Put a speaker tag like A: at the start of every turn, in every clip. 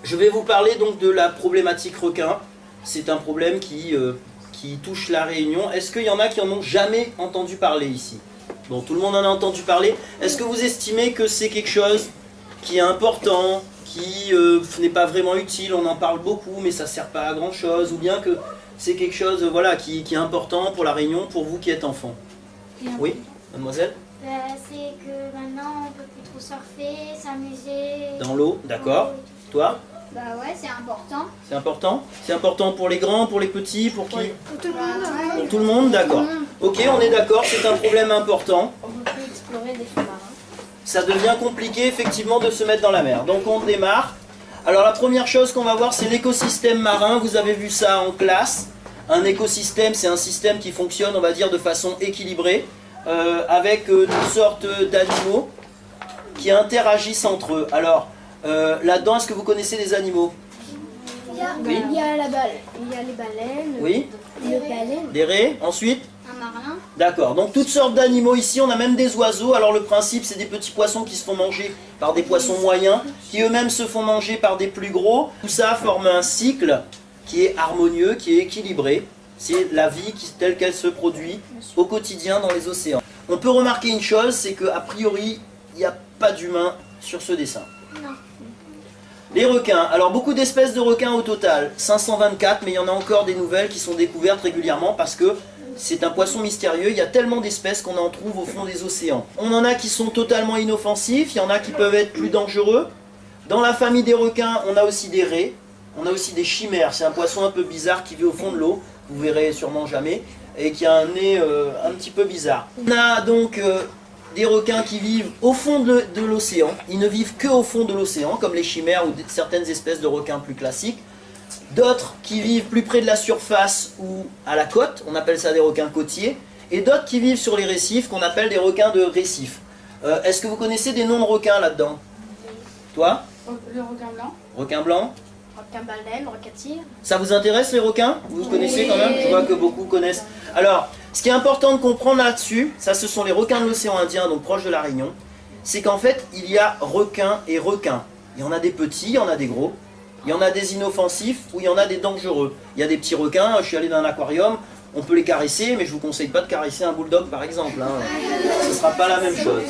A: Je vais vous parler donc de la problématique requin. C'est un problème qui touche la Réunion. Est-ce qu'il y en a qui en ont jamais entendu parler ici? Bon, tout le monde en a entendu parler. Est-ce que vous estimez que c'est quelque chose qui est important, qui n'est pas vraiment utile, on en parle beaucoup mais ça ne sert pas à grand chose, ou bien que c'est quelque chose voilà, qui est important pour la Réunion, pour vous qui êtes enfant? Oui, mademoiselle?
B: C'est que maintenant on peut plus trop surfer, s'amuser.
A: Dans l'eau, d'accord. Toi?
B: Bah ouais, c'est important.
A: C'est important? C'est important pour les grands, pour les petits, pour qui?
B: Pour tout le monde.
A: Pour tout le monde, d'accord. Ok, on est d'accord, c'est un problème important.
B: On peut plus explorer des fonds marins.
A: Ça devient compliqué effectivement de se mettre dans la mer. Donc on démarre. Alors la première chose qu'on va voir, c'est l'écosystème marin. Vous avez vu ça en classe. Un écosystème, c'est un système qui fonctionne, on va dire, de façon équilibrée, avec toutes sortes d'animaux qui interagissent entre eux. Alors là-dedans, est-ce que vous connaissez les animaux?
B: Il y a les baleines.
A: Oui.
B: Les baleines.
A: Des raies, ensuite?
B: Un marin.
A: D'accord, donc toutes sortes d'animaux ici, on a même des oiseaux. Alors le principe, c'est des petits poissons qui se font manger par des poissons moyens, qui eux-mêmes se font manger par des plus gros. Tout ça forme un cycle qui est harmonieux, qui est équilibré. C'est la vie telle qu'elle se produit au quotidien dans les océans. On peut remarquer une chose, c'est qu'a priori, il n'y a pas d'humains sur ce dessin.
B: Non.
A: Les requins, alors beaucoup d'espèces de requins au total, 524, mais il y en a encore des nouvelles qui sont découvertes régulièrement parce que c'est un poisson mystérieux, il y a tellement d'espèces qu'on en trouve au fond des océans. On en a qui sont totalement inoffensifs, il y en a qui peuvent être plus dangereux. Dans la famille des requins, on a aussi des raies, on a aussi des chimères, c'est un poisson un peu bizarre qui vit au fond de l'eau, vous verrez sûrement jamais, et qui a un nez un petit peu bizarre. On a donc des requins qui vivent au fond de l'océan, ils ne vivent que au fond de l'océan, comme les chimères ou certaines espèces de requins plus classiques. D'autres qui vivent plus près de la surface ou à la côte, on appelle ça des requins côtiers, et d'autres qui vivent sur les récifs, qu'on appelle des requins de récif. Est-ce que vous connaissez des noms de requins là-dedans? Toi?
B: Le requin blanc.
A: Requin blanc?
B: Requin baleine, requin tigre.
A: Ça vous intéresse les requins? Vous connaissez quand même? Je vois que beaucoup connaissent. Alors, ce qui est important de comprendre là-dessus, ça ce sont les requins de l'océan Indien, donc proche de la Réunion, c'est qu'en fait, il y a requins et requins. Il y en a des petits, il y en a des gros. Il y en a des inoffensifs ou il y en a des dangereux. Il y a des petits requins, je suis allé dans un aquarium, on peut les caresser, mais je ne vous conseille pas de caresser un bulldog par exemple. Ce ne sera pas la même chose.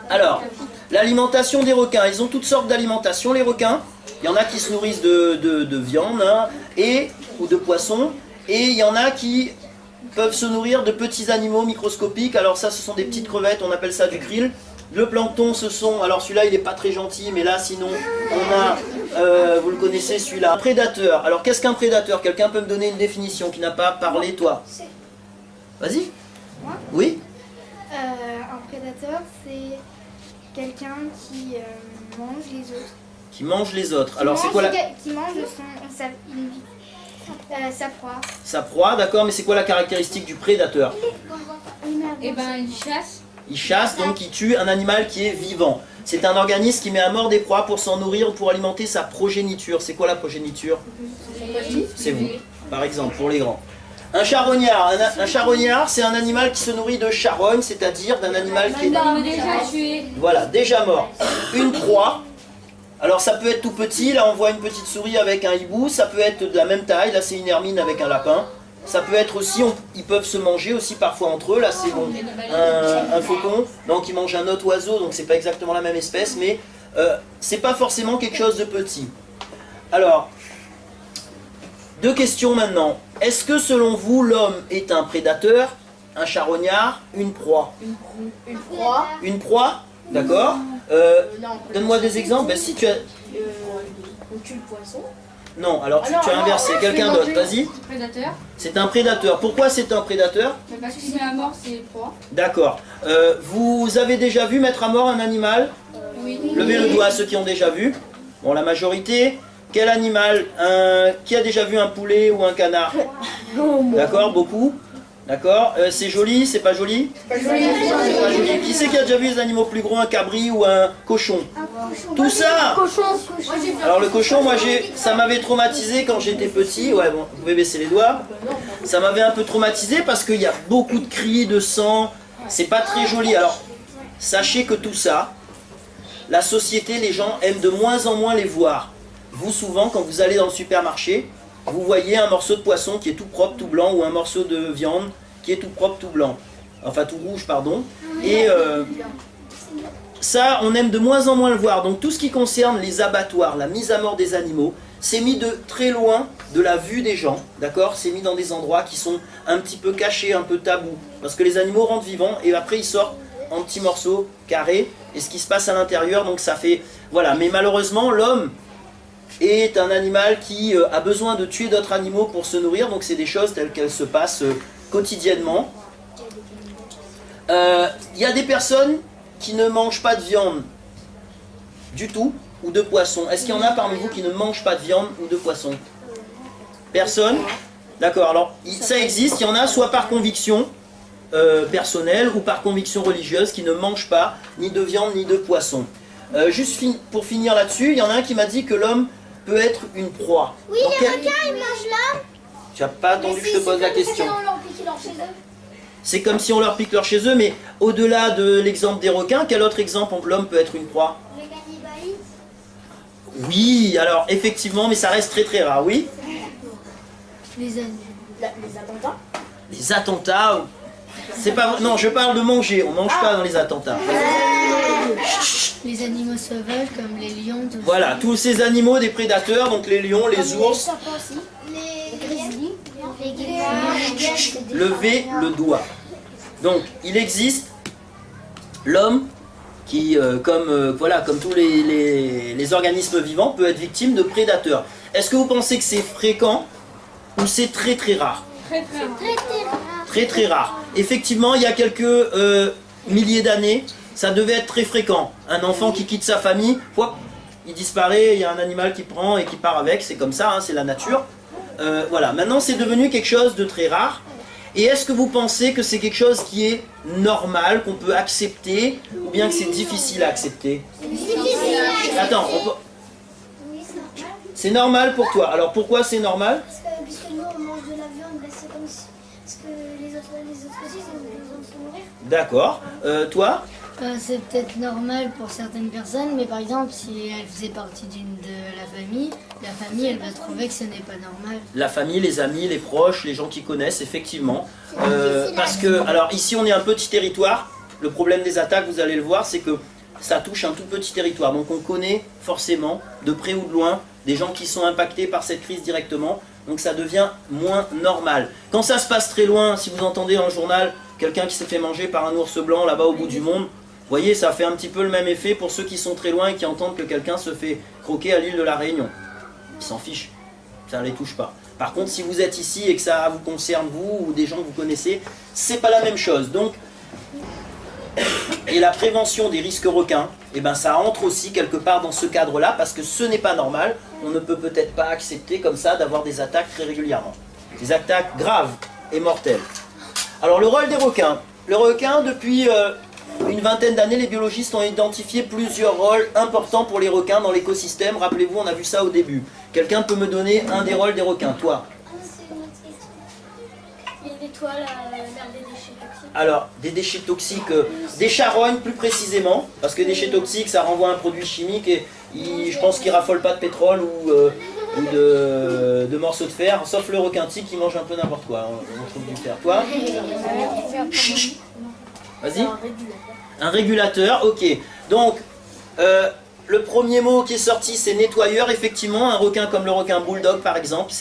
A: Alors, l'alimentation des requins, ils ont toutes sortes d'alimentation les requins. Il y en a qui se nourrissent de viande ou de poissons, et il y en a qui peuvent se nourrir de petits animaux microscopiques. Alors ça, ce sont des petites crevettes, on appelle ça du krill. Le plancton, ce sont, alors celui-là il n'est pas très gentil, mais là sinon on a, vous le connaissez celui-là, un prédateur. Alors qu'est-ce qu'un prédateur? Quelqu'un peut me donner une définition qui n'a pas parlé, toi? Vas-y.
B: Moi?
A: Oui.
B: Un prédateur, c'est quelqu'un qui mange les autres.
A: Qui mange les autres. Alors c'est quoi la...
B: Qui mange sa proie.
A: Sa proie, d'accord, mais c'est quoi la caractéristique du prédateur?
B: Et ben il chasse.
A: Il chasse, donc il tue un animal qui est vivant. C'est un organisme qui met à mort des proies pour s'en nourrir ou pour alimenter sa progéniture. C'est quoi la progéniture? C'est vous, par exemple, pour les grands. Un charognard. Un charognard, c'est un animal qui se nourrit de charogne, c'est-à-dire d'un animal qui est...
B: déjà tué.
A: Voilà, déjà mort. Une proie. Alors ça peut être tout petit, là on voit une petite souris avec un hibou, ça peut être de la même taille, là c'est une hermine avec un lapin. Ça peut être aussi, ils peuvent se manger aussi parfois entre eux, là c'est bon, un faucon, donc ils mangent un autre oiseau, donc c'est pas exactement la même espèce, mais c'est pas forcément quelque chose de petit. Alors, deux questions maintenant. Est-ce que selon vous, l'homme est un prédateur, un charognard, une proie?
B: Une proie.
A: Une proie? D'accord. Donne-moi des exemples. Ben, si tu as...
B: On tue le poisson.
A: Non, alors tu as inversé. Quelqu'un d'autre, vas-y.
B: Prédateur.
A: C'est un prédateur. Pourquoi c'est un prédateur?
B: Parce qu'il met à mort ses proies.
A: D'accord. Vous avez déjà vu mettre à mort un animal?
B: Oui.
A: Levez le doigt à ceux qui ont déjà vu. Bon, la majorité. Quel animal? Qui a déjà vu un poulet ou un canard? D'accord, beaucoup. D'accord. C'est joli, c'est pas joli? C'est pas joli. Qui c'est qui a déjà vu des animaux plus gros, un cabri ou un cochon? Tout ça. Alors le cochon, moi ça m'avait traumatisé quand j'étais petit. Ouais, bon, vous pouvez baisser les doigts. Ça m'avait un peu traumatisé parce qu'il y a beaucoup de cris, de sang. C'est pas très joli. Alors, sachez que tout ça, la société, les gens aiment de moins en moins les voir. Vous, souvent, quand vous allez dans le supermarché, vous voyez un morceau de poisson qui est tout propre, tout blanc, ou un morceau de viande qui est tout propre, tout blanc. Enfin, tout rouge, pardon. Et ça, on aime de moins en moins le voir. Donc tout ce qui concerne les abattoirs, la mise à mort des animaux, c'est mis de très loin de la vue des gens, d'accord? C'est mis dans des endroits qui sont un petit peu cachés, un peu tabous. Parce que les animaux rentrent vivants et après ils sortent en petits morceaux carrés. Et ce qui se passe à l'intérieur, donc ça fait... Voilà, mais malheureusement, l'homme est un animal qui a besoin de tuer d'autres animaux pour se nourrir. Donc c'est des choses telles qu'elles se passent quotidiennement. Il y a des personnes qui ne mangent pas de viande du tout, ou de poisson. Est-ce qu'il y en a parmi vous qui ne mangent pas de viande ou de poisson? Personne? D'accord, alors ça existe, il y en a soit par conviction personnelle ou par conviction religieuse qui ne mangent pas ni de viande ni de poisson. Juste pour finir là-dessus, il y en a un qui m'a dit que l'homme peut être une proie.
B: Oui, les requins, ils mangent l'homme.
A: Tu n'as pas attendu que je te pose la question. C'est comme si on leur pique leur chez eux, mais au-delà de l'exemple des requins, quel autre exemple l'homme peut être une proie?
B: Le cannibalisme.
A: Oui, alors effectivement, mais ça reste très très rare, oui.
C: Les attentats.
A: Les attentats, c'est pas vrai. Non, je parle de manger, on mange pas dans les attentats.
C: Les animaux sauvages comme les lions, tout ça.
A: Voilà, tous ces animaux des prédateurs, donc les lions, les ours,
B: Les grizzlies. Les guépards.
A: levez le doigt. Donc, il existe l'homme qui, comme tous les organismes vivants, peut être victime de prédateurs. Est-ce que vous pensez que c'est fréquent ou c'est très très rare? Très très rare. Effectivement, il y a quelques milliers d'années, ça devait être très fréquent. Un enfant qui quitte sa famille, hop, il disparaît, il y a un animal qui prend et qui part avec, c'est comme ça, hein, c'est la nature. Voilà, maintenant c'est devenu quelque chose de très rare. Et est-ce que vous pensez que c'est quelque chose qui est normal, qu'on peut accepter, ou bien que c'est difficile à accepter? Attends, c'est normal pour toi. Alors pourquoi c'est normal?
B: Puisque nous on mange de la viande, c'est comme si... Parce que les autres aussi, ils ont besoin de se nourrir.
A: D'accord. Toi?
C: C'est peut-être normal pour certaines personnes, mais par exemple, si elle faisait partie de la famille, elle va trouver que ce n'est pas normal.
A: La famille, les amis, les proches, les gens qui connaissent, effectivement. Parce que, alors ici on est un petit territoire. Le problème des attaques, vous allez le voir, c'est que ça touche un tout petit territoire. Donc on connaît forcément, de près ou de loin, des gens qui sont impactés par cette crise directement. Donc ça devient moins normal. Quand ça se passe très loin, si vous entendez dans le journal quelqu'un qui s'est fait manger par un ours blanc là-bas au bout du monde, vous voyez, ça fait un petit peu le même effet pour ceux qui sont très loin et qui entendent que quelqu'un se fait croquer à l'île de la Réunion. Ils s'en fichent, ça ne les touche pas. Par contre, si vous êtes ici et que ça vous concerne vous ou des gens que vous connaissez, c'est pas la même chose. Donc, et la prévention des risques requins, eh ben, ça entre aussi quelque part dans ce cadre-là parce que ce n'est pas normal. On ne peut peut-être pas accepter comme ça d'avoir des attaques très régulièrement. Des attaques graves et mortelles. Alors le rôle des requins. Le requin, depuis une vingtaine d'années, les biologistes ont identifié plusieurs rôles importants pour les requins dans l'écosystème. Rappelez-vous, on a vu ça au début. Quelqu'un peut me donner un des rôles des requins? Toi?
B: C'est une autre question. Il nettoie l'air des déchets toxiques.
A: Alors, des déchets toxiques, des charognes plus précisément, parce que déchets toxiques, ça renvoie à un produit chimique et je pense qu'ils raffolent pas de pétrole ou de morceaux de fer, sauf le requin tique qui mange un peu n'importe quoi. On trouve du fer. Toi? Vas-y. Un régulateur, ok. Donc, le premier mot qui est sorti, c'est nettoyeur. Effectivement, un requin comme le requin bulldog, par exemple,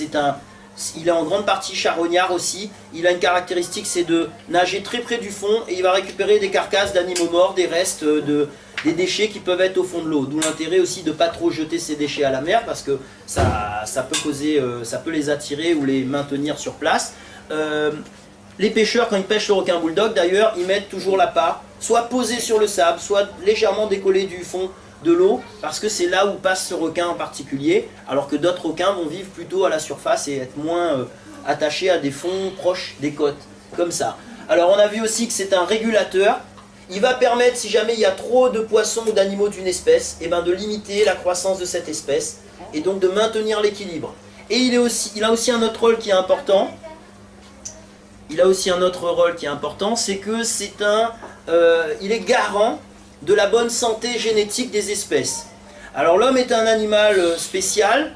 A: il est en grande partie charognard aussi. Il a une caractéristique, c'est de nager très près du fond et il va récupérer des carcasses d'animaux morts, des restes, des déchets qui peuvent être au fond de l'eau. D'où l'intérêt aussi de ne pas trop jeter ces déchets à la mer parce que ça peut les attirer ou les maintenir sur place. Les pêcheurs, quand ils pêchent le requin bulldog, d'ailleurs, ils mettent toujours l'appât, soit posé sur le sable, soit légèrement décollé du fond de l'eau, parce que c'est là où passe ce requin en particulier, alors que d'autres requins vont vivre plutôt à la surface et être moins attachés à des fonds proches des côtes, comme ça. Alors on a vu aussi que c'est un régulateur. Il va permettre, si jamais il y a trop de poissons ou d'animaux d'une espèce, eh ben de limiter la croissance de cette espèce, et donc de maintenir l'équilibre. Et il a aussi un autre rôle qui est important. C'est que il est garant de la bonne santé génétique des espèces. Alors l'homme est un animal spécial,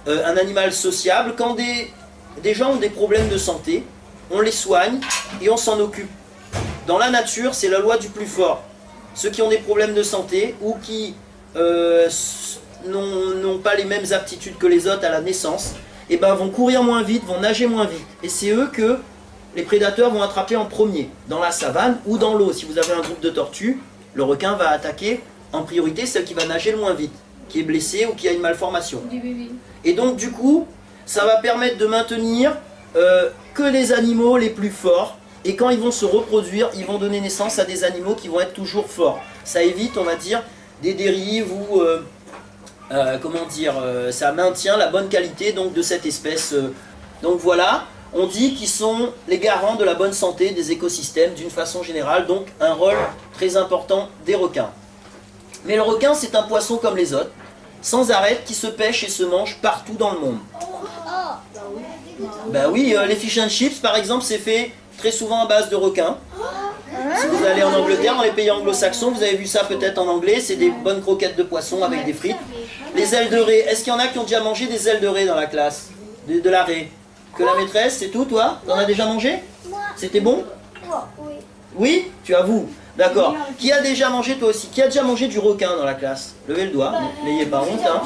A: un animal sociable. Quand des gens ont des problèmes de santé, on les soigne et on s'en occupe. Dans la nature, c'est la loi du plus fort. Ceux qui ont des problèmes de santé ou qui n'ont pas les mêmes aptitudes que les autres à la naissance, eh ben, vont courir moins vite, vont nager moins vite. Et c'est eux que les prédateurs vont attraper en premier, dans la savane ou dans l'eau. Si vous avez un groupe de tortues, le requin va attaquer en priorité celle qui va nager le moins vite, qui est blessée ou qui a une malformation. Et donc du coup, ça va permettre de maintenir que les animaux les plus forts. Et quand ils vont se reproduire, ils vont donner naissance à des animaux qui vont être toujours forts. Ça évite, on va dire, des dérives ou ça maintient la bonne qualité donc, de cette espèce. Donc voilà, on dit qu'ils sont les garants de la bonne santé des écosystèmes d'une façon générale, donc un rôle très important des requins. Mais le requin, c'est un poisson comme les autres, sans arrêt, qui se pêche et se mange partout dans le monde. Ben oui, les fish and chips par exemple, c'est fait très souvent à base de requins. Si vous allez en Angleterre, dans les pays anglo-saxons, vous avez vu ça peut-être en anglais, c'est des bonnes croquettes de poisson avec des frites. Les ailes de raie, est-ce qu'il y en a qui ont déjà mangé des ailes de raie dans la classe? De la raie? Que la maîtresse, c'est tout toi? T'en as déjà mangé? C'était bon?
B: Oui.
A: Oui? Tu avoues? D'accord. Qui a déjà mangé toi aussi? Qui a déjà mangé du requin dans la classe? Levez le doigt, n'ayez pas honte. Hein.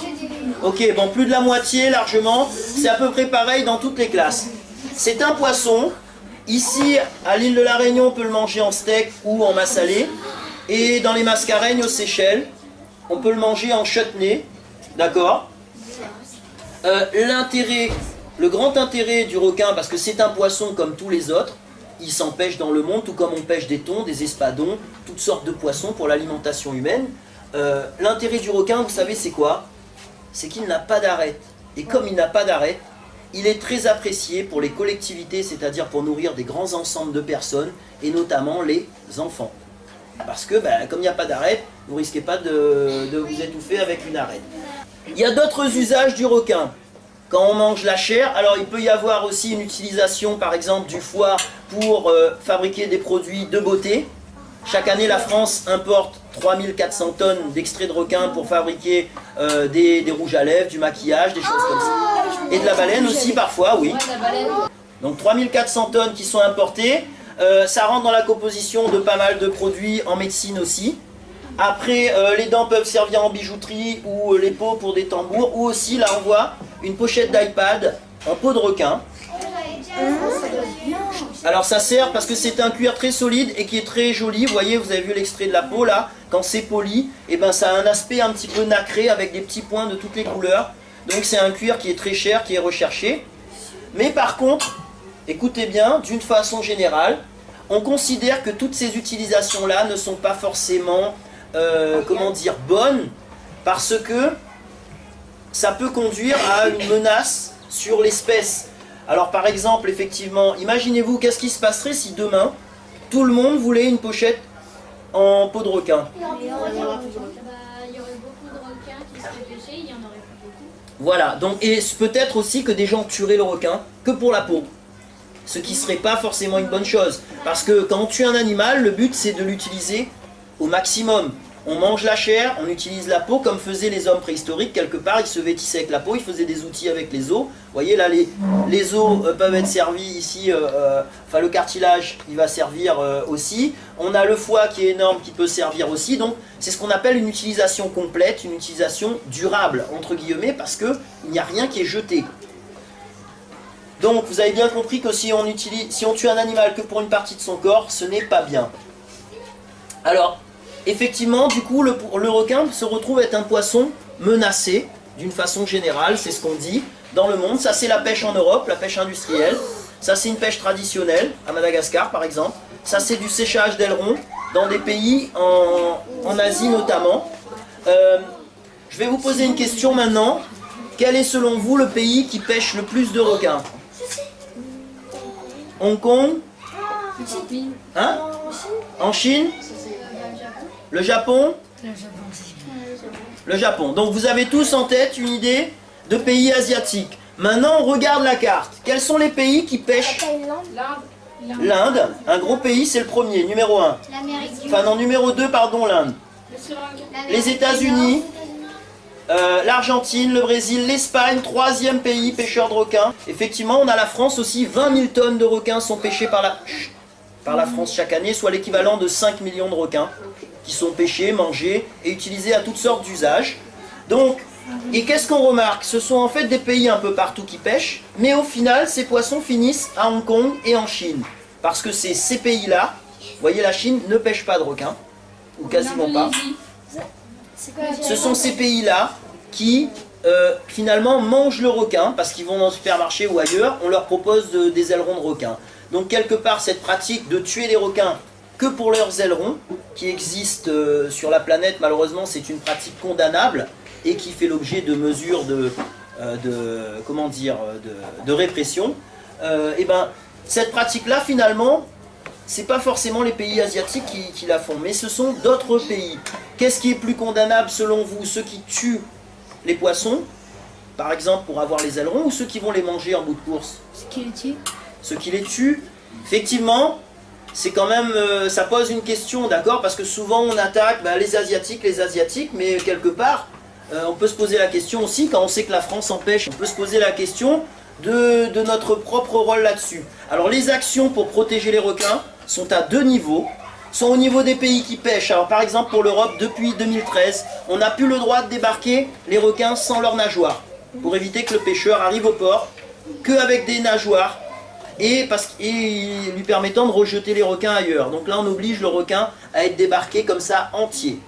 A: Ok, bon, plus de la moitié largement, c'est à peu près pareil dans toutes les classes. C'est un poisson. Ici, à l'île de la Réunion, on peut le manger en steak ou en massalé. Et dans les Mascareignes, aux Seychelles, on peut le manger en chutney. D'accord. Le grand intérêt du requin, parce que c'est un poisson comme tous les autres, il s'en pêche dans le monde, tout comme on pêche des thons, des espadons, toutes sortes de poissons pour l'alimentation humaine. L'intérêt du requin, vous savez, c'est quoi? C'est qu'il n'a pas d'arête. Et comme il n'a pas d'arête, il est très apprécié pour les collectivités, c'est-à-dire pour nourrir des grands ensembles de personnes, et notamment les enfants. Parce que, comme il n'y a pas d'arête, vous ne risquez pas de vous étouffer avec une arête. Il y a d'autres usages du requin. Quand on mange la chair, alors il peut y avoir aussi une utilisation, par exemple, du foie pour fabriquer des produits de beauté. Chaque année, la France importe 3400 tonnes d'extraits de requin pour fabriquer des rouges à lèvres, du maquillage, des choses comme ça. Et de la baleine aussi parfois, oui. Donc 3400 tonnes qui sont importées. Ça rentre dans la composition de pas mal de produits en médecine aussi. Après, les dents peuvent servir en bijouterie ou les peaux pour des tambours. Ou aussi, là on voit une pochette d'iPad en peau de requin. Alors ça sert parce que c'est un cuir très solide et qui est très joli. Vous voyez, vous avez vu l'extrait de la peau là. Quand c'est poli, et ça a un aspect un petit peu nacré avec des petits points de toutes les couleurs. Donc c'est un cuir qui est très cher, qui est recherché. Mais par contre, écoutez bien, d'une façon générale, on considère que toutes ces utilisations-là ne sont pas forcément, bonnes, parce que ça peut conduire à une menace sur l'espèce. Alors par exemple, effectivement, imaginez-vous qu'est-ce qui se passerait si demain, tout le monde voulait une pochette en peau de requin.
D: Il y aurait beaucoup de requins qui seraient pêchés, il y en aurait plus beaucoup.
A: Voilà, donc, et peut-être aussi que des gens tueraient le requin que pour la peau. Ce qui ne serait pas forcément une bonne chose. Parce que quand on tue un animal, le but c'est de l'utiliser au maximum. On mange la chair, on utilise la peau comme faisaient les hommes préhistoriques. Quelque part, ils se vêtissaient avec la peau, ils faisaient des outils avec les os. Vous voyez là, les os peuvent être servis ici, le cartilage, il va servir aussi. On a le foie qui est énorme, qui peut servir aussi. Donc, c'est ce qu'on appelle une utilisation complète, une utilisation durable, entre guillemets, parce qu'il n'y a rien qui est jeté. Donc, vous avez bien compris que si on tue un animal que pour une partie de son corps, ce n'est pas bien. Alors, effectivement, du coup, le requin se retrouve être un poisson menacé, d'une façon générale, c'est ce qu'on dit, dans le monde. Ça, c'est la pêche en Europe, la pêche industrielle. Ça, c'est une pêche traditionnelle, à Madagascar, par exemple. Ça, c'est du séchage d'ailerons, dans des pays en Asie notamment. Je vais vous poser une question maintenant. Quel est, selon vous, le pays qui pêche le plus de requins? Hong Kong? Hein? En Chine? Le Japon? Le Japon. Donc vous avez tous en tête une idée de pays asiatiques. Maintenant on regarde la carte. Quels sont les pays qui pêchent? L'Inde. Un gros pays, c'est le premier, numéro 1.
B: L'Amérique du
A: Enfin non, numéro 2, pardon, l'Inde.
D: Sri Lanka.
A: les États-Unis, l'Argentine, le Brésil, l'Espagne, troisième pays pêcheur de requins. Effectivement, on a la France aussi, 20 000 tonnes de requins sont pêchés par la France chaque année, soit l'équivalent de 5 millions de requins qui sont pêchés, mangés et utilisés à toutes sortes d'usages. Donc, et qu'est-ce qu'on remarque? Ce sont en fait des pays un peu partout qui pêchent, mais au final, ces poissons finissent à Hong Kong et en Chine. Parce que c'est ces pays-là, vous voyez, la Chine ne pêche pas de requins, ou quasiment pas. Ce sont ces pays-là qui finalement mangent le requin, parce qu'ils vont dans le supermarché ou ailleurs, on leur propose des ailerons de requin. Donc quelque part, cette pratique de tuer les requins que pour leurs ailerons, qui existe sur la planète, malheureusement, c'est une pratique condamnable et qui fait l'objet de mesures de répression. Et ben, cette pratique-là, finalement, c'est pas forcément les pays asiatiques qui la font, mais ce sont d'autres pays. Qu'est-ce qui est plus condamnable selon vous? Ceux qui tuent les poissons, par exemple pour avoir les ailerons, ou ceux qui vont les manger en bout de course?
C: Ce qui les tue.
A: Ceux qui les tuent, effectivement, c'est quand même, ça pose une question, d'accord? Parce que souvent on attaque les Asiatiques, mais quelque part, on peut se poser la question aussi, quand on sait que la France empêche, on peut se poser la question de notre propre rôle là-dessus. Alors les actions pour protéger les requins sont à deux niveaux. Sont au niveau des pays qui pêchent. Alors par exemple pour l'Europe, depuis 2013, on n'a plus le droit de débarquer les requins sans leurs nageoires, pour éviter que le pêcheur arrive au port qu'avec des nageoires, et lui permettant de rejeter les requins ailleurs. Donc là on oblige le requin à être débarqué comme ça entier.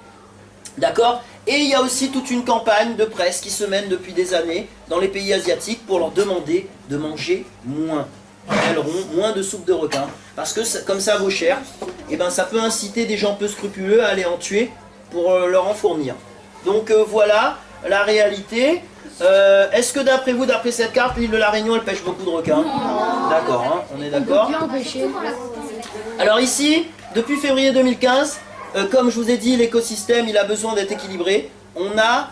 A: D'accord? Et il y a aussi toute une campagne de presse qui se mène depuis des années dans les pays asiatiques pour leur demander de manger moins d'ailerons, moins de soupe de requin. Parce que comme ça vaut cher, et ben ça peut inciter des gens peu scrupuleux à aller en tuer pour leur en fournir. Donc voilà la réalité. Est-ce que d'après vous, d'après cette carte, l'île de la Réunion, elle pêche beaucoup de requins? D'accord, hein, on est d'accord. Alors ici, depuis février 2015, comme je vous ai dit, l'écosystème il a besoin d'être équilibré. On a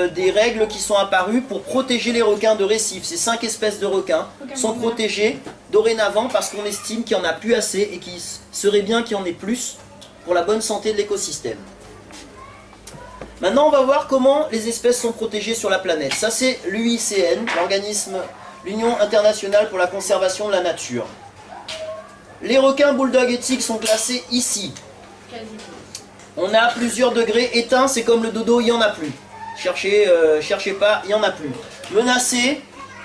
A: des règles qui sont apparues pour protéger les requins de récif. Ces 5 espèces de requins sont protégées dorénavant parce qu'on estime qu'il n'y en a plus assez et qu'il serait bien qu'il y en ait plus pour la bonne santé de l'écosystème. Maintenant, on va voir comment les espèces sont protégées sur la planète. Ça, c'est l'UICN, l'Union internationale pour la conservation de la nature. Les requins bulldog et tigres sont classés ici. On a plusieurs degrés. Éteint, c'est comme le dodo, il n'y en a plus. Cherchez pas, il n'y en a plus. Menacé,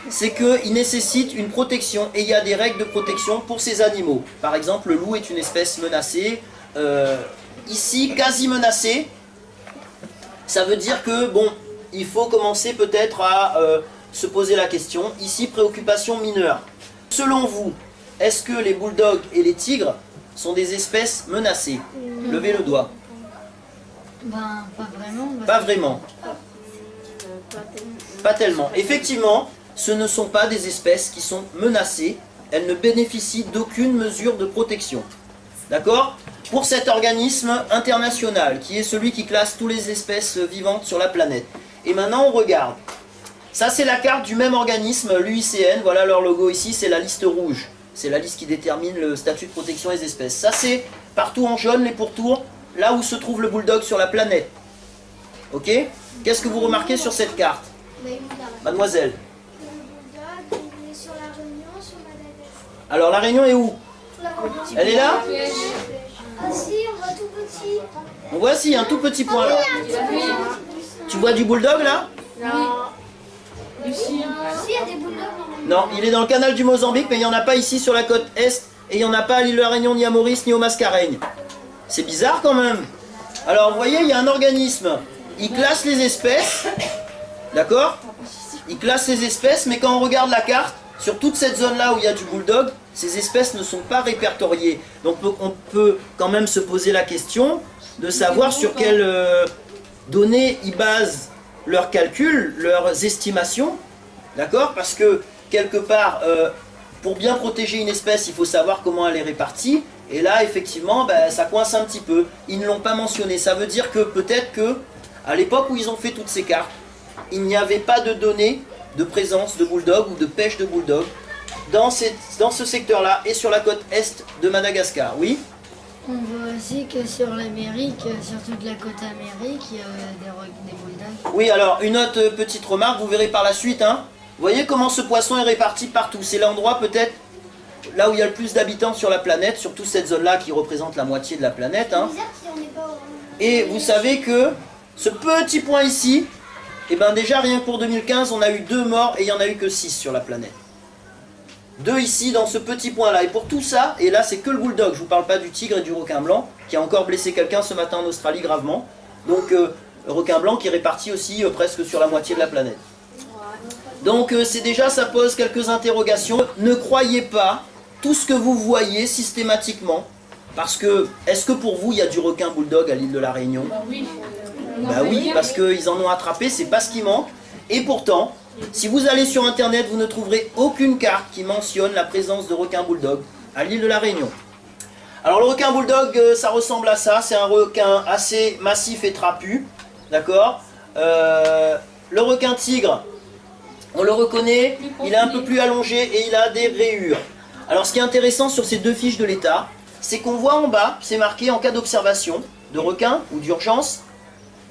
A: c'est qu'il nécessite une protection et il y a des règles de protection pour ces animaux. Par exemple, le loup est une espèce menacée. Ici, quasi menacée. Ça veut dire que, bon, il faut commencer peut-être à se poser la question. Ici, préoccupation mineure. Selon vous, est-ce que les bulldogs et les tigres sont des espèces menacées? Levez le doigt.
C: Ben, pas vraiment.
A: Pas vraiment. Pas tellement. Effectivement, ce ne sont pas des espèces qui sont menacées. Elles ne bénéficient d'aucune mesure de protection. D'accord? Pour cet organisme international, qui est celui qui classe toutes les espèces vivantes sur la planète. Et maintenant, on regarde. Ça, c'est la carte du même organisme, l'UICN. Voilà leur logo ici, c'est la liste rouge. C'est la liste qui détermine le statut de protection des espèces. Ça, c'est partout en jaune, les pourtours, là où se trouve le bulldog sur la planète. Ok? Qu'est-ce que vous remarquez sur cette carte? Mademoiselle.
B: Le bulldog, il est sur la Réunion, sur Madagascar.
A: Alors, la Réunion est où? Elle est là?
B: Ah si, on voit tout petit.
A: On voit si, un tout petit point là. Tu vois du bulldog là?
B: Si, il y a des bulldogs.
A: Non, il est dans le canal du Mozambique, mais il n'y en a pas ici sur la côte Est, et il n'y en a pas à l'île de la Réunion, ni à Maurice, ni au Mascareigne. C'est bizarre quand même. Alors, vous voyez, il y a un organisme. Il classe les espèces, d'accord? Il classe les espèces, mais quand on regarde la carte, sur toute cette zone-là où il y a du bulldog, ces espèces ne sont pas répertoriées. Donc on peut quand même se poser la question de savoir sur quelles données ils basent leurs calculs, leurs estimations, d'accord? Parce que quelque part, pour bien protéger une espèce, il faut savoir comment elle est répartie. Et là, effectivement, ça coince un petit peu. Ils ne l'ont pas mentionné. Ça veut dire que peut-être que, à l'époque où ils ont fait toutes ces cartes, il n'y avait pas de données de présence de bulldog ou de pêche de bulldog dans ce secteur-là et sur la côte est de Madagascar. Oui?
C: On voit aussi que sur l'Amérique, sur toute la côte Amérique, il y a des bulldogs.
A: Oui, alors une autre petite remarque, vous verrez par la suite. Hein. Vous voyez comment ce poisson est réparti partout. C'est l'endroit peut-être là où il y a le plus d'habitants sur la planète, surtout cette zone-là qui représente la moitié de la planète. Hein. Et vous savez que ce petit point ici, eh ben déjà rien que pour 2015, on a eu 2 morts et il n'y en a eu que 6 sur la planète. 2 ici dans ce petit point là, et pour tout ça, et là c'est que le bulldog, je vous parle pas du tigre et du requin blanc qui a encore blessé quelqu'un ce matin en Australie gravement, donc le requin blanc qui est réparti aussi presque sur la moitié de la planète. Donc c'est déjà, ça pose quelques interrogations. Ne croyez pas tout ce que vous voyez systématiquement, parce que, est-ce que pour vous il y a du requin bulldog à l'île de la Réunion? Bah oui, parce qu'ils en ont attrapé, c'est pas ce qui manque, et pourtant, si vous allez sur internet, vous ne trouverez aucune carte qui mentionne la présence de requins bulldog à l'île de la Réunion. Alors le requin bulldog, ça ressemble à ça, c'est un requin assez massif et trapu, d'accord. Le requin tigre, on le reconnaît, il est un peu plus allongé et il a des rayures. Alors ce qui est intéressant sur ces 2 fiches de l'État, c'est qu'on voit en bas, c'est marqué en cas d'observation de requin ou d'urgence,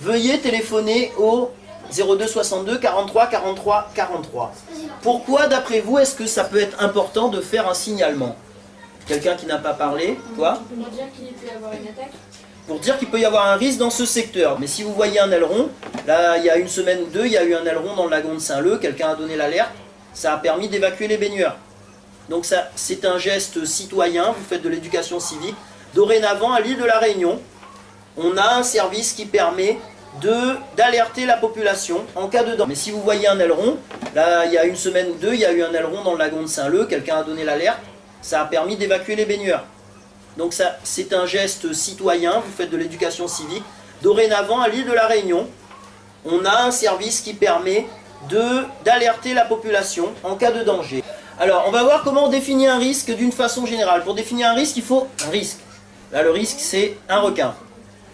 A: veuillez téléphoner au 02 62 43 43 43. Pourquoi, d'après vous, est-ce que ça peut être important de faire un signalement? Quelqu'un qui n'a pas parlé, quoi?
D: Pour dire qu'il peut y avoir une attaque.
A: Pour dire qu'il peut y avoir un risque dans ce secteur. Mais si vous voyez un aileron, là, il y a une semaine ou 2, il y a eu un aileron dans le lagon de Saint-Leu, quelqu'un a donné l'alerte, ça a permis d'évacuer les baigneurs. Donc ça, c'est un geste citoyen, vous faites de l'éducation civique. Dorénavant, à l'île de la Réunion, on a un service qui permet d'alerter la population en cas de danger. Mais si vous voyez un aileron, là il y a une semaine ou 2, il y a eu un aileron dans le lagon de Saint-Leu, quelqu'un a donné l'alerte, ça a permis d'évacuer les baigneurs. Donc ça, c'est un geste citoyen, vous faites de l'éducation civique. Dorénavant, à l'île de la Réunion, on a un service qui permet d'alerter la population en cas de danger. Alors, on va voir comment on définit un risque d'une façon générale. Pour définir un risque, il faut un risque. Là, le risque, c'est un requin.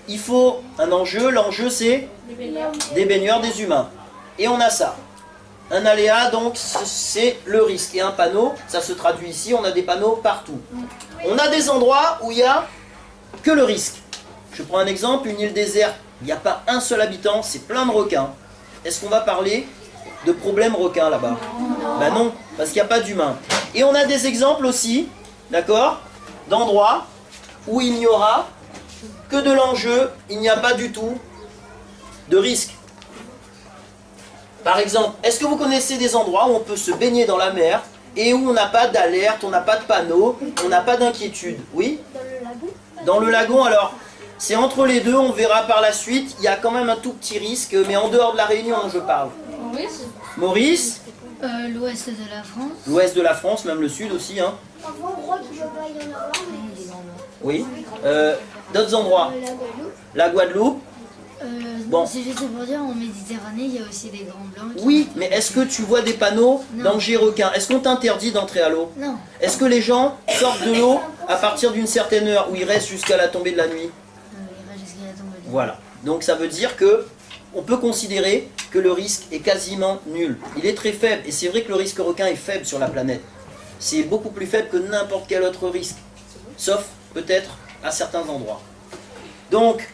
A: Il faut un enjeu, l'enjeu c'est des baigneurs, des humains. Et on a ça. Un aléa, donc c'est le risque. Et un panneau, ça se traduit ici, on a des panneaux partout. On a des endroits où il n'y a que le risque. Je prends un exemple, une île déserte, il n'y a pas un seul habitant, c'est plein de requins. Est-ce qu'on va parler de problème requin là-bas? Ben non, parce qu'il n'y a pas d'humains. Et on a des exemples aussi, d'accord, d'endroits où il n'y aura que de l'enjeu, il n'y a pas du tout de risque. Par exemple, est-ce que vous connaissez des endroits où on peut se baigner dans la mer et où on n'a pas d'alerte, on n'a pas de panneau, on n'a pas d'inquiétude? Oui?
B: Dans le lagon?
A: Dans le lagon, alors, c'est entre les deux, on verra par la suite, il y a quand même un tout petit risque, mais en dehors de la Réunion, je parle.
D: Maurice?
A: Maurice,
C: L'ouest de la France.
A: l'ouest de la France, même le sud aussi, hein.
B: Parfois, on croit qu'il ne va pas y en avoir, mais
A: Oui. D'autres endroits,
B: la Guadeloupe.
A: la Guadeloupe. Bon.
C: C'est juste pour dire, en Méditerranée, il y a aussi des grands blancs.
A: Oui, mais est-ce que tu vois des panneaux
C: Non.
A: danger requin? Est-ce qu'on t'interdit d'entrer à l'eau?
C: Non.
A: Est-ce que les gens sortent de l'eau à partir d'une certaine heure où ils restent jusqu'à la tombée de la nuit?
C: Il va jusqu'à la tombe.
A: Voilà. Donc ça veut dire que on peut considérer que le risque est quasiment nul. Il est très faible, et c'est vrai que le risque requin est faible sur la planète. C'est beaucoup plus faible que n'importe quel autre risque, sauf peut-être à certains endroits. Donc,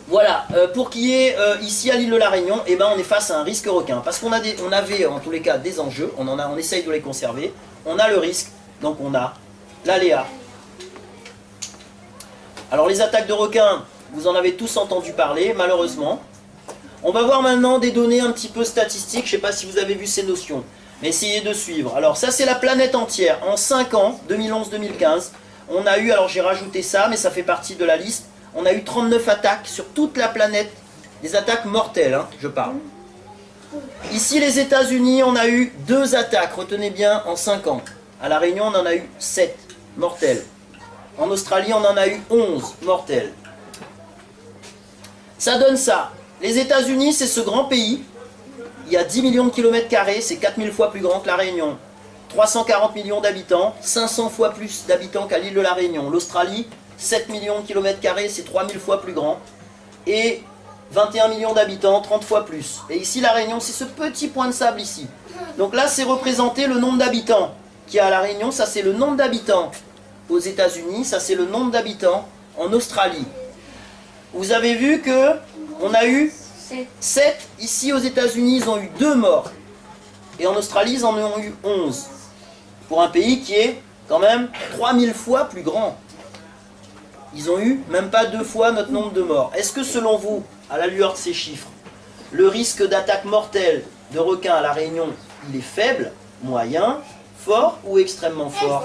A: voilà, pour qui est ici à l'île de la Réunion, eh ben, on est face à un risque requin. Parce qu'on avait en tous les cas des enjeux, on essaye de les conserver, on a le risque, donc on a l'aléa. Alors les attaques de requins, vous en avez tous entendu parler, malheureusement. On va voir maintenant des données un petit peu statistiques, je ne sais pas si vous avez vu ces notions, mais essayez de suivre. Alors ça c'est la planète entière, en 5 ans, 2011-2015, on a eu, alors j'ai rajouté ça, mais ça fait partie de la liste, on a eu 39 attaques sur toute la planète, des attaques mortelles, hein, je parle. Ici les États-Unis, on a eu 2 attaques, retenez bien, en 5 ans. À La Réunion, on en a eu 7 mortelles. En Australie, on en a eu 11 mortelles. Ça donne ça. Les États-Unis, c'est ce grand pays. Il y a 10 millions de kilomètres carrés, c'est 4000 fois plus grand que La Réunion. 340 millions d'habitants, 500 fois plus d'habitants qu'à l'île de La Réunion. L'Australie, 7 millions de kilomètres carrés, c'est 3000 fois plus grand. Et 21 millions d'habitants, 30 fois plus. Et ici, La Réunion, c'est ce petit point de sable ici. Donc là, c'est représenté le nombre d'habitants qu'il y a à La Réunion. Ça, c'est le nombre d'habitants aux États-Unis, ça c'est le nombre d'habitants en Australie. Vous avez vu que on a eu 7, ici aux États-Unis ils ont eu 2 morts. Et en Australie ils en ont eu 11. Pour un pays qui est quand même 3000 fois plus grand. Ils ont eu même pas 2 fois notre nombre de morts. Est-ce que selon vous, à la lueur de ces chiffres, le risque d'attaque mortelle de requins à La Réunion, il est faible, moyen, fort ou extrêmement fort?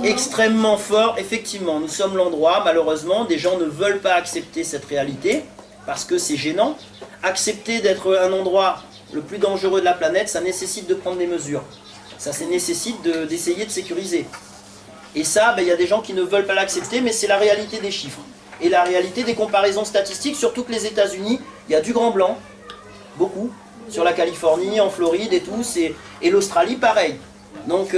A: Extrêmement fort, effectivement. Nous sommes l'endroit, malheureusement, des gens ne veulent pas accepter cette réalité parce que c'est gênant. Accepter d'être un endroit le plus dangereux de la planète, ça nécessite de prendre des mesures. Ça nécessite d'essayer de sécuriser. Et ça, il y a des gens qui ne veulent pas l'accepter, mais c'est la réalité des chiffres. Et la réalité des comparaisons statistiques, surtout que les États-Unis, il y a du grand blanc, beaucoup, sur la Californie, en Floride et tout, et l'Australie, pareil. Donc,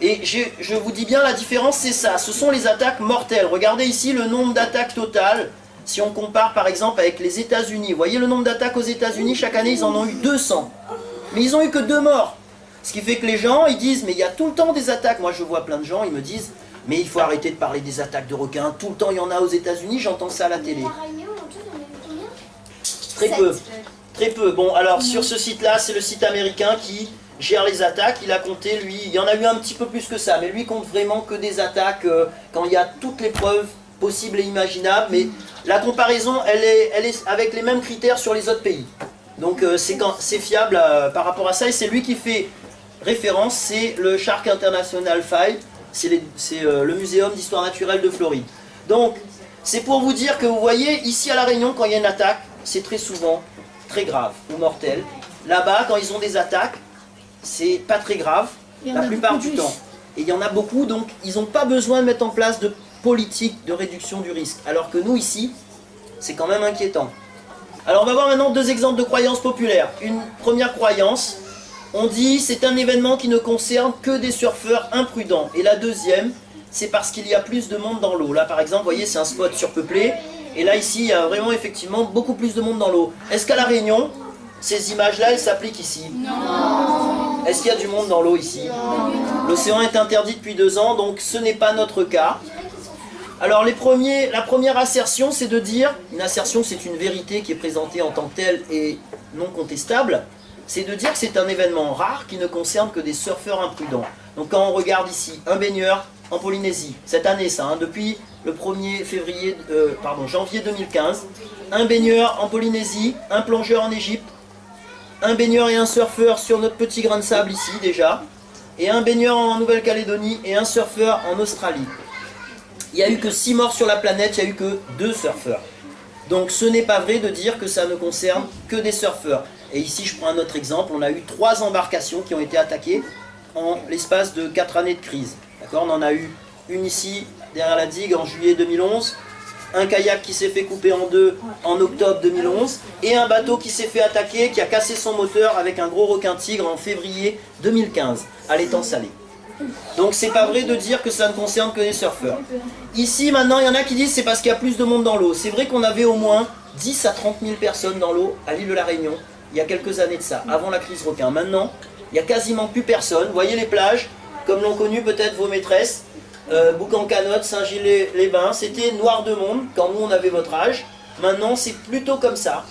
A: et je vous dis bien, la différence, c'est ça, ce sont les attaques mortelles. Regardez ici le nombre d'attaques totales, si on compare par exemple avec les États-Unis. Vous voyez le nombre d'attaques aux États-Unis, chaque année, ils en ont eu 200. Mais ils n'ont eu que 2 morts. Ce qui fait que les gens, ils disent, mais il y a tout le temps des attaques. Moi, je vois plein de gens, ils me disent, mais il faut arrêter de parler des attaques de requins. Tout le temps, il y en a aux États-Unis, j'entends ça à la télé. Très peu. Très peu. Bon, alors, sur ce site-là, c'est le site américain qui gère les attaques. Il a compté, lui, il y en a eu un petit peu plus que ça, mais lui compte vraiment que des attaques quand il y a toutes les preuves possibles et imaginables. Mais la comparaison, elle est avec les mêmes critères sur les autres pays. Donc, c'est fiable par rapport à ça. Et c'est lui qui fait référence, c'est le Shark International 5. C'est le Muséum d'Histoire Naturelle de Floride. Donc, c'est pour vous dire que vous voyez, ici à La Réunion, quand il y a une attaque, c'est très souvent très grave ou mortel. Là-bas, quand ils ont des attaques, c'est pas très grave, la plupart du temps. Et il y en a beaucoup, donc ils n'ont pas besoin de mettre en place de politique de réduction du risque. Alors que nous, ici, c'est quand même inquiétant. Alors, on va voir maintenant 2 exemples de croyances populaires. Une première croyance, on dit c'est un événement qui ne concerne que des surfeurs imprudents. Et la deuxième, c'est parce qu'il y a plus de monde dans l'eau. Là par exemple, vous voyez, c'est un spot surpeuplé. Et là ici, il y a vraiment effectivement beaucoup plus de monde dans l'eau. Est-ce qu'à La Réunion, ces images-là, elles s'appliquent ici? Non. Est-ce qu'il y a du monde dans l'eau ici? L'océan est interdit depuis 2 ans, donc ce n'est pas notre cas. Alors la première assertion, c'est de dire, une assertion c'est une vérité qui est présentée en tant que telle et non contestable, c'est de dire que c'est un événement rare qui ne concerne que des surfeurs imprudents. Donc quand on regarde ici, un baigneur en Polynésie, cette année ça, depuis le 1er janvier 2015, un baigneur en Polynésie, un plongeur en Égypte, un baigneur et un surfeur sur notre petit grain de sable ici déjà, et un baigneur en Nouvelle-Calédonie et un surfeur en Australie. Il n'y a eu que 6 morts sur la planète, il n'y a eu que 2 surfeurs. Donc ce n'est pas vrai de dire que ça ne concerne que des surfeurs. Et ici je prends un autre exemple, on a eu 3 embarcations qui ont été attaquées en l'espace de 4 années de crise. D'accord, on en a eu une ici derrière la digue en juillet 2011, un kayak qui s'est fait couper en 2 en octobre 2011 et un bateau qui s'est fait attaquer, qui a cassé son moteur avec un gros requin tigre en février 2015 à l'étang salé. Donc c'est pas vrai de dire que ça ne concerne que les surfeurs. Ici maintenant il y en a qui disent c'est parce qu'il y a plus de monde dans l'eau. C'est vrai qu'on avait au moins 10 à 30 000 personnes dans l'eau à l'île de la Réunion il y a quelques années de ça, avant la crise requin. Maintenant il n'y a quasiment plus personne. Vous voyez les plages, comme l'ont connu peut-être vos maîtresses, Boucan-Canotte, Saint-Gilles-les-Bains, c'était noir de monde quand nous on avait votre âge. Maintenant c'est plutôt comme ça.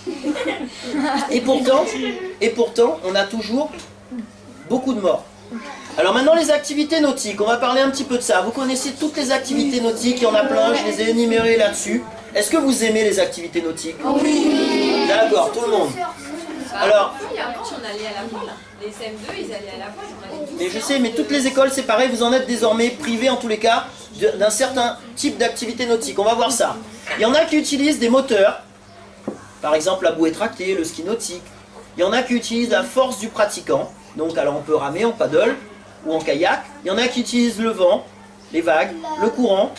A: Et pourtant on a toujours beaucoup de morts. Alors maintenant les activités nautiques, on va parler un petit peu de ça. Vous connaissez toutes les activités nautiques, il y en a plein, je les ai énumérées là-dessus. Est-ce que vous aimez les activités nautiques? Oui. D'accord, tout le monde. Alors,
D: on allait à la plage. Les CM2, ils allaient à la plage.
A: Mais je sais, mais toutes les écoles c'est pareil, vous en êtes désormais privés en tous les cas d'un certain type d'activité nautique. On va voir ça. Il y en a qui utilisent des moteurs, par exemple la bouée tractée, le ski nautique. Il y en a qui utilisent la force du pratiquant. Donc alors on peut ramer en paddle ou en kayak. Il y en a qui utilisent le vent, les vagues, le courant.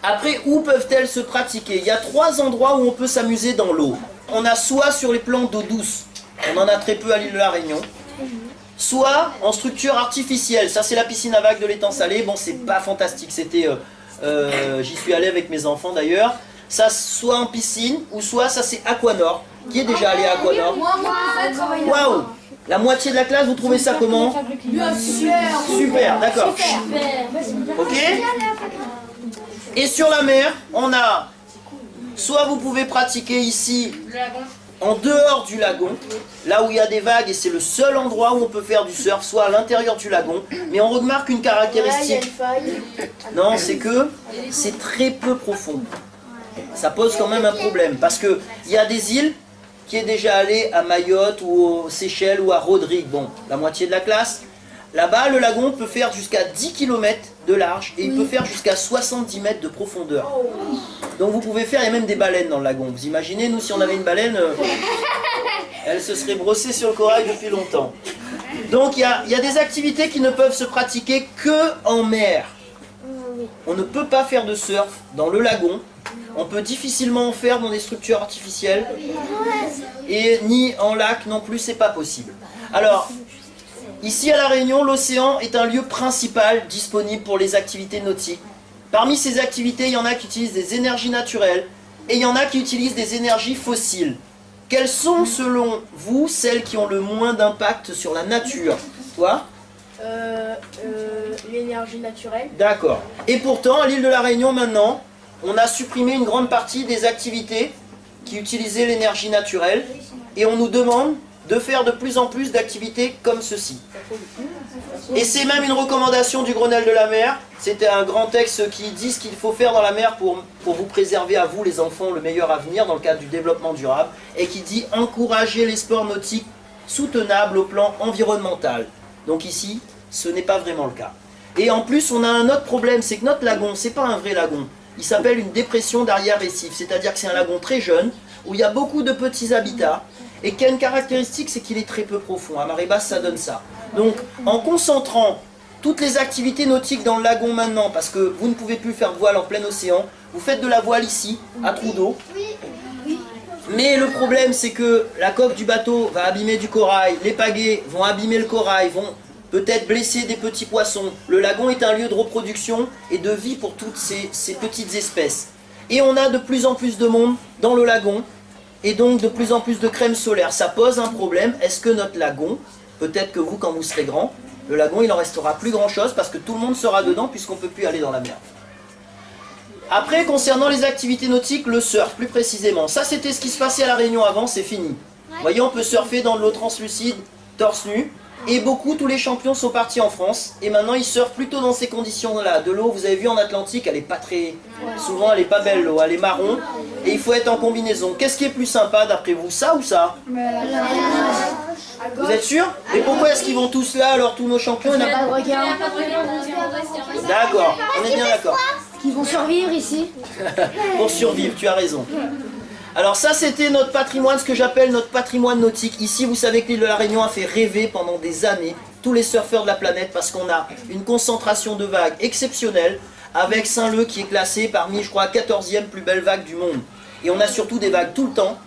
A: Après, où peuvent-elles se pratiquer? Il y a 3 endroits où on peut s'amuser dans l'eau. On a soit sur les plans d'eau douce, on en a très peu à l'île de la Réunion, soit en structure artificielle. Ça c'est la piscine à vagues de l'étang salé. Bon, c'est pas fantastique, j'y suis allé avec mes enfants d'ailleurs. Ça soit en piscine ou soit ça c'est Aquanor. Qui est déjà allé à Aquanor?
B: Moi,
A: Waouh! La moitié de la classe, vous trouvez ça comment?
E: Bien sûr.
A: Super, d'accord. Ok. Et sur la mer, on a, soit vous pouvez pratiquer ici, en dehors du lagon, là où il y a des vagues et c'est le seul endroit où on peut faire du surf, soit à l'intérieur du lagon. Mais on remarque une caractéristique. Non, c'est que c'est très peu profond. Ça pose quand même un problème parce que il y a des îles qui est déjà allé à Mayotte ou aux Seychelles ou à Rodrigue, bon, la moitié de la classe. Là-bas, le lagon peut faire jusqu'à 10 km de large et il peut faire jusqu'à 70 mètres de profondeur. Donc vous pouvez faire, il y a même des baleines dans le lagon. Vous imaginez, nous, si on avait une baleine, elle se serait brossée sur le corail depuis longtemps. Donc il y a des activités qui ne peuvent se pratiquer que en mer. On ne peut pas faire de surf dans le lagon. On peut difficilement en faire dans des structures artificielles. Et ni en lac non plus, c'est pas possible. Alors, ici à La Réunion, l'océan est un lieu principal disponible pour les activités nautiques. Parmi ces activités, il y en a qui utilisent des énergies naturelles et il y en a qui utilisent des énergies fossiles. Quelles sont, selon vous, celles qui ont le moins d'impact sur la nature? Toi?
E: L'énergie naturelle.
A: D'accord. Et pourtant, à l'île de La Réunion, maintenant, on a supprimé une grande partie des activités qui utilisaient l'énergie naturelle et on nous demande de faire de plus en plus d'activités comme ceci. Et c'est même une recommandation du Grenelle de la mer. C'était un grand texte qui dit ce qu'il faut faire dans la mer pour vous préserver à vous, les enfants, le meilleur avenir dans le cadre du développement durable et qui dit encourager les sports nautiques soutenables au plan environnemental. Donc ici, ce n'est pas vraiment le cas. Et en plus, on a un autre problème, c'est que notre lagon, c'est pas un vrai lagon. Il s'appelle une dépression d'arrière-récif, c'est-à-dire que c'est un lagon très jeune, où il y a beaucoup de petits habitats, et qui a une caractéristique, c'est qu'il est très peu profond. À marée basse, ça donne ça. Donc, en concentrant toutes les activités nautiques dans le lagon maintenant, parce que vous ne pouvez plus faire de voile en plein océan, vous faites de la voile ici, à trou d'eau. Mais le problème, c'est que la coque du bateau va abîmer du corail, les pagaies vont abîmer le corail, vont peut-être blesser des petits poissons. Le lagon est un lieu de reproduction et de vie pour toutes ces petites espèces. Et on a de plus en plus de monde dans le lagon, et donc de plus en plus de crème solaire. Ça pose un problème. Est-ce que notre lagon, peut-être que vous, quand vous serez grand, le lagon, il en restera plus grand-chose parce que tout le monde sera dedans puisqu'on ne peut plus aller dans la mer. Après, concernant les activités nautiques, le surf, plus précisément. Ça, c'était ce qui se passait à La Réunion avant, c'est fini. Vous voyez, on peut surfer dans de l'eau translucide, torse nu. Et tous les champions sont partis en France. Et maintenant, ils surfent plutôt dans ces conditions-là. De l'eau, vous avez vu en Atlantique, elle est pas très... Souvent, elle est pas belle, l'eau. Elle est marron. Et il faut être en combinaison. Qu'est-ce qui est plus sympa, d'après vous? Ça ou ça? Vous êtes sûr? Et pourquoi est-ce qu'ils vont tous là, alors tous nos champions? Il n'y en a pas de requin. D'accord, on est bien d'accord.
C: Qui vont survivre ici.
A: Pour survivre, tu as raison. Alors ça, c'était notre patrimoine, ce que j'appelle notre patrimoine nautique. Ici, vous savez que l'île de La Réunion a fait rêver pendant des années tous les surfeurs de la planète parce qu'on a une concentration de vagues exceptionnelle avec Saint-Leu qui est classé parmi, je crois, 14e plus belle vague du monde. Et on a surtout des vagues tout le temps.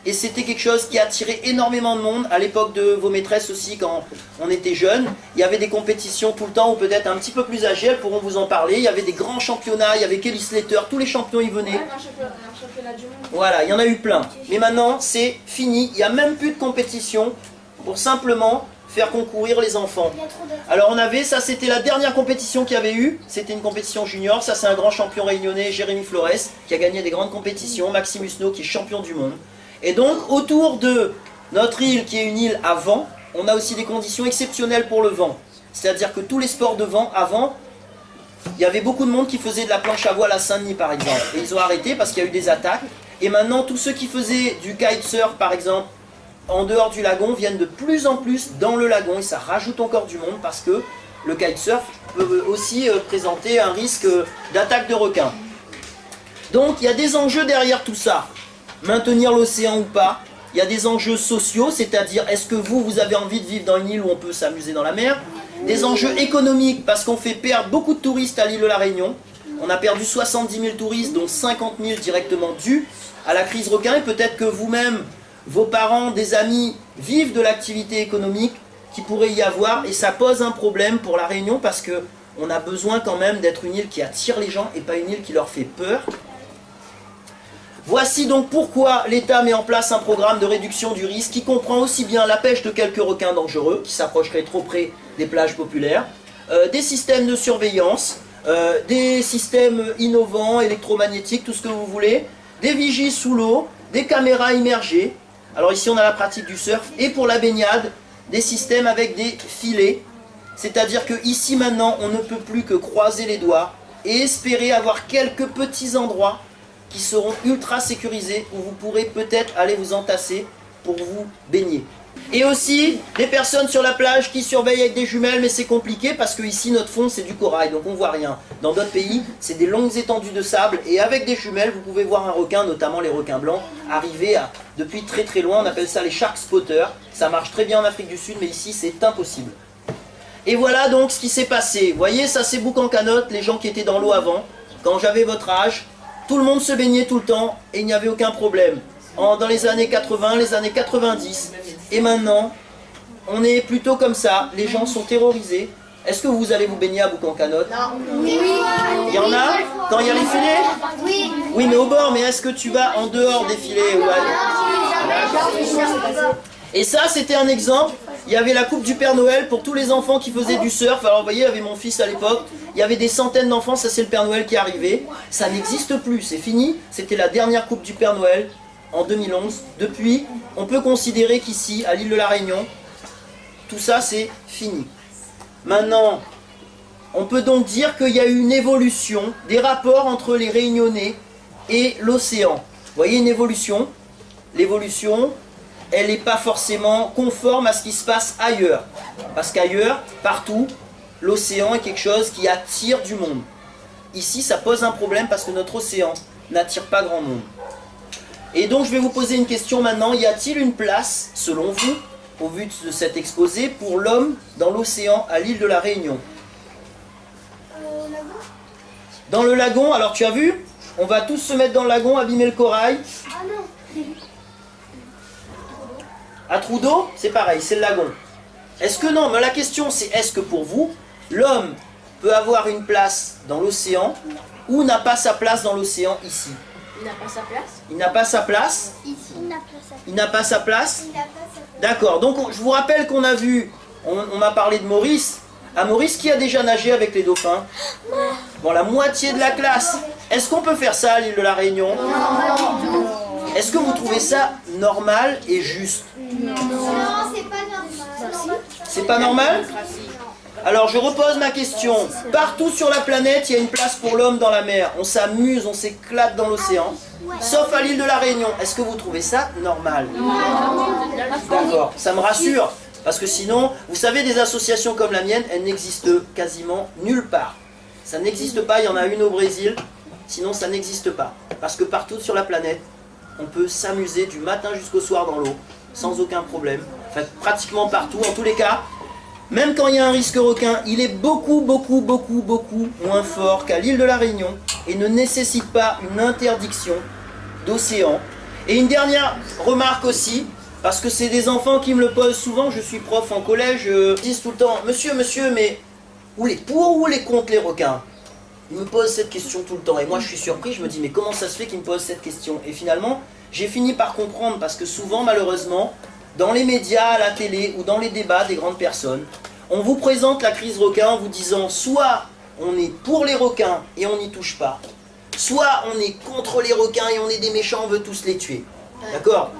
A: Et c'était quelque chose qui a attiré énormément de monde à l'époque de vos maîtresses aussi quand on était jeunes. Il y avait des compétitions tout le temps ou peut-être un petit peu plus âgées, elles pourront vous en parler. Il y avait des grands championnats, il y avait Kelly Slater, tous les champions y venaient.
E: Un championnat du monde.
A: Voilà, il y en a eu plein. Mais maintenant, c'est fini. Il n'y a même plus de compétition pour simplement faire concourir les enfants. Alors on avait, ça c'était la dernière compétition qu'il y avait eu. C'était une compétition junior. Ça c'est un grand champion réunionnais, Jérémy Flores, qui a gagné des grandes compétitions. Maxime Husneau qui est champion du monde. Et donc, autour de notre île, qui est une île à vent, on a aussi des conditions exceptionnelles pour le vent. C'est-à-dire que tous les sports de vent, avant, il y avait beaucoup de monde qui faisait de la planche à voile à Saint-Denis, par exemple. Et ils ont arrêté parce qu'il y a eu des attaques. Et maintenant, tous ceux qui faisaient du kitesurf, par exemple, en dehors du lagon, viennent de plus en plus dans le lagon. Et ça rajoute encore du monde parce que le kitesurf peut aussi présenter un risque d'attaque de requins. Donc, il y a des enjeux derrière tout ça. Maintenir l'océan ou pas, il y a des enjeux sociaux, c'est-à-dire est-ce que vous avez envie de vivre dans une île où on peut s'amuser dans la mer? Des enjeux économiques, parce qu'on fait perdre beaucoup de touristes à l'île de La Réunion. On a perdu 70 000 touristes, dont 50 000 directement dus à la crise requin. Et peut-être que vous-même, vos parents, des amis vivent de l'activité économique qui pourrait y avoir. Et ça pose un problème pour La Réunion parce qu'on a besoin quand même d'être une île qui attire les gens et pas une île qui leur fait peur. Voici donc pourquoi l'État met en place un programme de réduction du risque qui comprend aussi bien la pêche de quelques requins dangereux qui s'approcheraient trop près des plages populaires, des systèmes de surveillance, des systèmes innovants, électromagnétiques, tout ce que vous voulez, des vigies sous l'eau, des caméras immergées. Alors ici on a la pratique du surf et pour la baignade, des systèmes avec des filets. C'est-à-dire que ici maintenant on ne peut plus que croiser les doigts et espérer avoir quelques petits endroits qui seront ultra sécurisés où vous pourrez peut-être aller vous entasser pour vous baigner. Et aussi des personnes sur la plage qui surveillent avec des jumelles, mais c'est compliqué parce que ici notre fond c'est du corail, donc on voit rien. Dans d'autres pays c'est des longues étendues de sable et avec des jumelles vous pouvez voir un requin, notamment les requins blancs, arriver depuis très très loin. On appelle ça les shark spotters. Ça marche très bien en Afrique du Sud, mais ici c'est impossible. Et voilà donc ce qui s'est passé. Vous voyez, ça c'est Boucan-Canotte, les gens qui étaient dans l'eau avant. Quand j'avais votre âge, tout le monde se baignait tout le temps et il n'y avait aucun problème. Dans les années 80, les années 90. Et maintenant, on est plutôt comme ça. Les gens sont terrorisés. Est-ce que vous allez vous baigner à Boucan-Canotte?
B: Oui.
A: Il y en a? Quand il y a les filets?
B: Oui.
A: Oui, mais au bord. Mais est-ce que tu vas en dehors des filets? Et ça, c'était un exemple. Il y avait la coupe du Père Noël pour tous les enfants qui faisaient du surf. Alors vous voyez, il y avait mon fils à l'époque. Il y avait des centaines d'enfants. Ça, c'est le Père Noël qui est arrivé. Ça n'existe plus. C'est fini. C'était la dernière coupe du Père Noël en 2011. Depuis, on peut considérer qu'ici, à l'île de la Réunion, tout ça, c'est fini. Maintenant, on peut donc dire qu'il y a eu une évolution des rapports entre les Réunionnais et l'océan. Vous voyez une évolution. L'évolution, elle n'est pas forcément conforme à ce qui se passe ailleurs. Parce qu'ailleurs, partout, l'océan est quelque chose qui attire du monde. Ici, ça pose un problème parce que notre océan n'attire pas grand monde. Et donc, je vais vous poser une question maintenant. Y a-t-il une place, selon vous, au vu de cet exposé, pour l'homme dans l'océan à l'île de la Réunion? Dans le lagon, alors tu as vu? On va tous se mettre dans le lagon, abîmer le corail.
B: Ah non.
A: À trou d'eau, c'est pareil, c'est le lagon. Est-ce que non, mais la question c'est, est-ce que pour vous, l'homme peut avoir une place dans l'océan ou n'a pas sa place dans l'océan ici?
E: Il n'a pas sa place.
A: Il n'a pas sa place?
B: Ici, il n'a pas sa place.
A: Il n'a pas sa place?
B: Il n'a pas sa place.
A: D'accord, donc je vous rappelle qu'on a vu, on m'a parlé de Maurice. À Maurice, qui a déjà nagé avec les dauphins? Bon, la moitié de la classe. Est-ce qu'on peut faire ça à l'île de la Réunion?
B: Non.
A: Est-ce que vous trouvez ça normal et juste?
B: Non, c'est pas normal.
A: C'est pas normal? Alors je repose ma question. Partout sur la planète, il y a une place pour l'homme dans la mer. On s'amuse, on s'éclate dans l'océan. Sauf à l'île de la Réunion. Est-ce que vous trouvez ça normal? D'accord, ça me rassure. Parce que sinon, vous savez, des associations comme la mienne, elles n'existent quasiment nulle part. Ça n'existe pas, il y en a une au Brésil. Sinon, ça n'existe pas. Parce que partout sur la planète, on peut s'amuser du matin jusqu'au soir dans l'eau, sans aucun problème. Enfin, pratiquement partout. En tous les cas, même quand il y a un risque requin, il est beaucoup moins fort qu'à l'île de la Réunion et ne nécessite pas une interdiction d'océan. Et une dernière remarque aussi, parce que c'est des enfants qui me le posent souvent, je suis prof en collège, ils disent tout le temps, monsieur, mais où les pour ou les contre les requins? Ils me posent cette question tout le temps et moi je suis surpris, je me dis mais comment ça se fait qu'ils me posent cette question? Et finalement, j'ai fini par comprendre parce que souvent malheureusement, dans les médias, à la télé ou dans les débats des grandes personnes, on vous présente la crise requin en vous disant soit on est pour les requins et on n'y touche pas, soit on est contre les requins et on est des méchants, on veut tous les tuer. D'accord?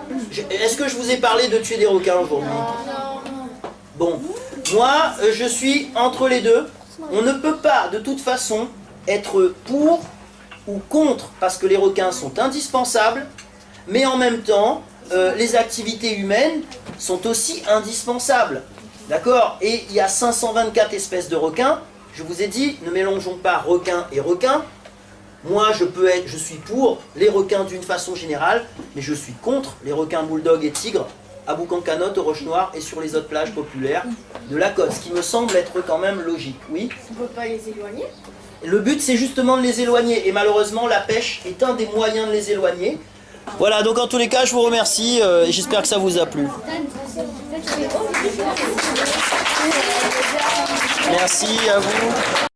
A: Est-ce que je vous ai parlé de tuer des requins aujourd'hui? Bon, moi je suis entre les deux. On ne peut pas de toute façon être pour ou contre parce que les requins sont indispensables, mais en même temps, les activités humaines sont aussi indispensables. D'accord? Et il y a 524 espèces de requins. Je vous ai dit, ne mélangeons pas requins et requins. Moi, je suis pour les requins d'une façon générale, mais je suis contre les requins bulldogs et tigres à Boucan-Canotte, aux Roches-Noires et sur les autres plages populaires de la côte, ce qui me semble être quand même logique. Oui?
E: On ne peut pas les éloigner.
A: Le but, c'est justement de les éloigner, et malheureusement, la pêche est un des moyens de les éloigner. Voilà, donc en tous les cas, je vous remercie, et j'espère que ça vous a plu. Merci à vous.